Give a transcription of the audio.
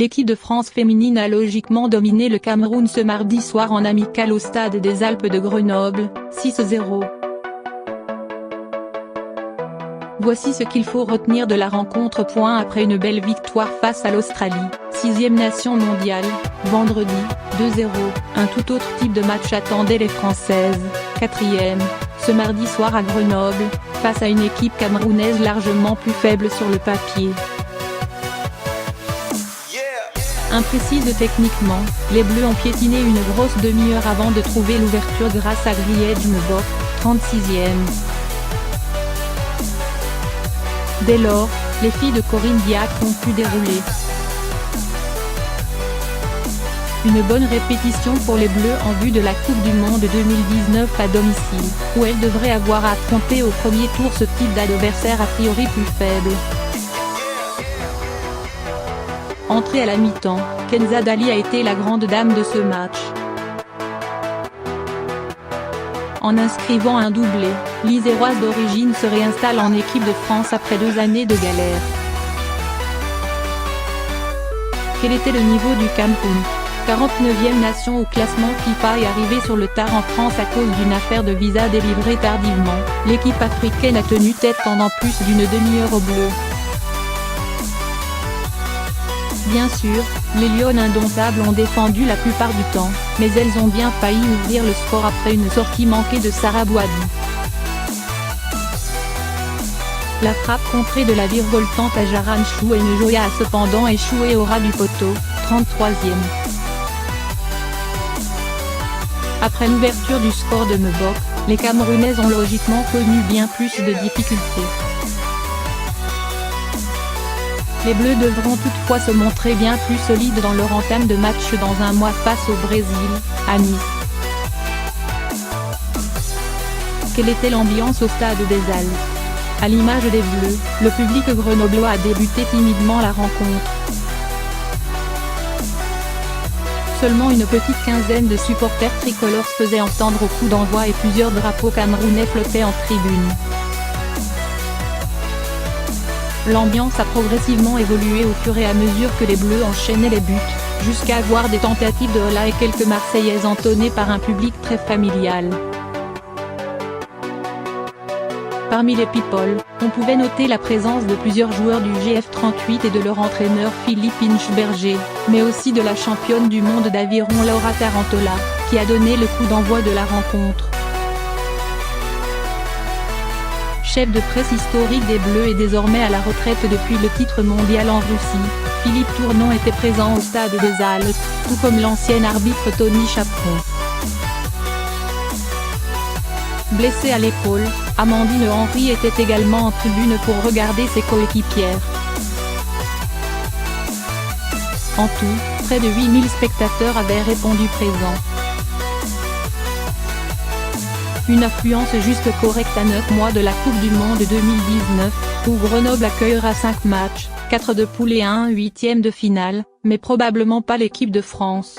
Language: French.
l'équipe de France féminine a logiquement dominé le Cameroun ce mardi soir en amical au stade des Alpes de Grenoble, 6-0. Voici ce qu'il faut retenir de la rencontre. Après une belle victoire face à l'Australie, 6e nation mondiale, vendredi, 2-0, un tout autre type de match attendait les Françaises, 4e, ce mardi soir à Grenoble, face à une équipe camerounaise largement plus faible sur le papier. Imprécises techniquement, les Bleus ont piétiné une grosse demi-heure avant de trouver l'ouverture grâce à Griette Mbok, 36e. Dès lors, les filles de Corinne Diacre ont pu dérouler. Une bonne répétition pour les Bleus en vue de la Coupe du Monde 2019 à domicile, où elles devraient avoir à affronter au premier tour ce type d'adversaire a priori plus faible. Entrée à la mi-temps, Kenza Dali a été la grande dame de ce match. En inscrivant un doublé, l'Iséroise d'origine se réinstalle en équipe de France après 2 années de galère. Quel était le niveau du Cameroun ? 49e nation au classement FIFA et arrivée sur le tard en France à cause d'une affaire de visa délivrée tardivement, l'équipe africaine a tenu tête pendant plus d'une demi-heure aux Bleus. Bien sûr, les Lionnes indomptables ont défendu la plupart du temps, mais elles ont bien failli ouvrir le score après une sortie manquée de Sarah Boadi. La frappe contrée de la virevoltante à Jaran Chou et Njoya a cependant échoué au ras du poteau, 33e. Après l'ouverture du score de Mbok, les Camerounaises ont logiquement connu bien plus de difficultés. Les Bleus devront toutefois se montrer bien plus solides dans leur entame de match dans un mois face au Brésil, à Nice. Quelle était l'ambiance au stade des Alpes ? À l'image des Bleus, le public grenoblois a débuté timidement la rencontre. Seulement une petite quinzaine de supporters tricolores se faisaient entendre au coup d'envoi et plusieurs drapeaux camerounais flottaient en tribune. L'ambiance a progressivement évolué au fur et à mesure que les Bleus enchaînaient les buts, jusqu'à avoir des tentatives de hola et quelques Marseillaises entonnées par un public très familial. Parmi les people, on pouvait noter la présence de plusieurs joueurs du GF38 et de leur entraîneur Philippe Inchberger, mais aussi de la championne du monde d'aviron Laura Tarantola, qui a donné le coup d'envoi de la rencontre. Chef de presse historique des Bleus et désormais à la retraite depuis le titre mondial en Russie, Philippe Tournon était présent au stade des Alpes, tout comme l'ancien arbitre Tony Chaperon. Blessée à l'épaule, Amandine Henry était également en tribune pour regarder ses coéquipières. En tout, près de 8000 spectateurs avaient répondu présents. Une affluence juste correcte à 9 mois de la Coupe du Monde 2019, où Grenoble accueillera 5 matchs, 4 de poule et un 8e de finale, mais probablement pas l'équipe de France.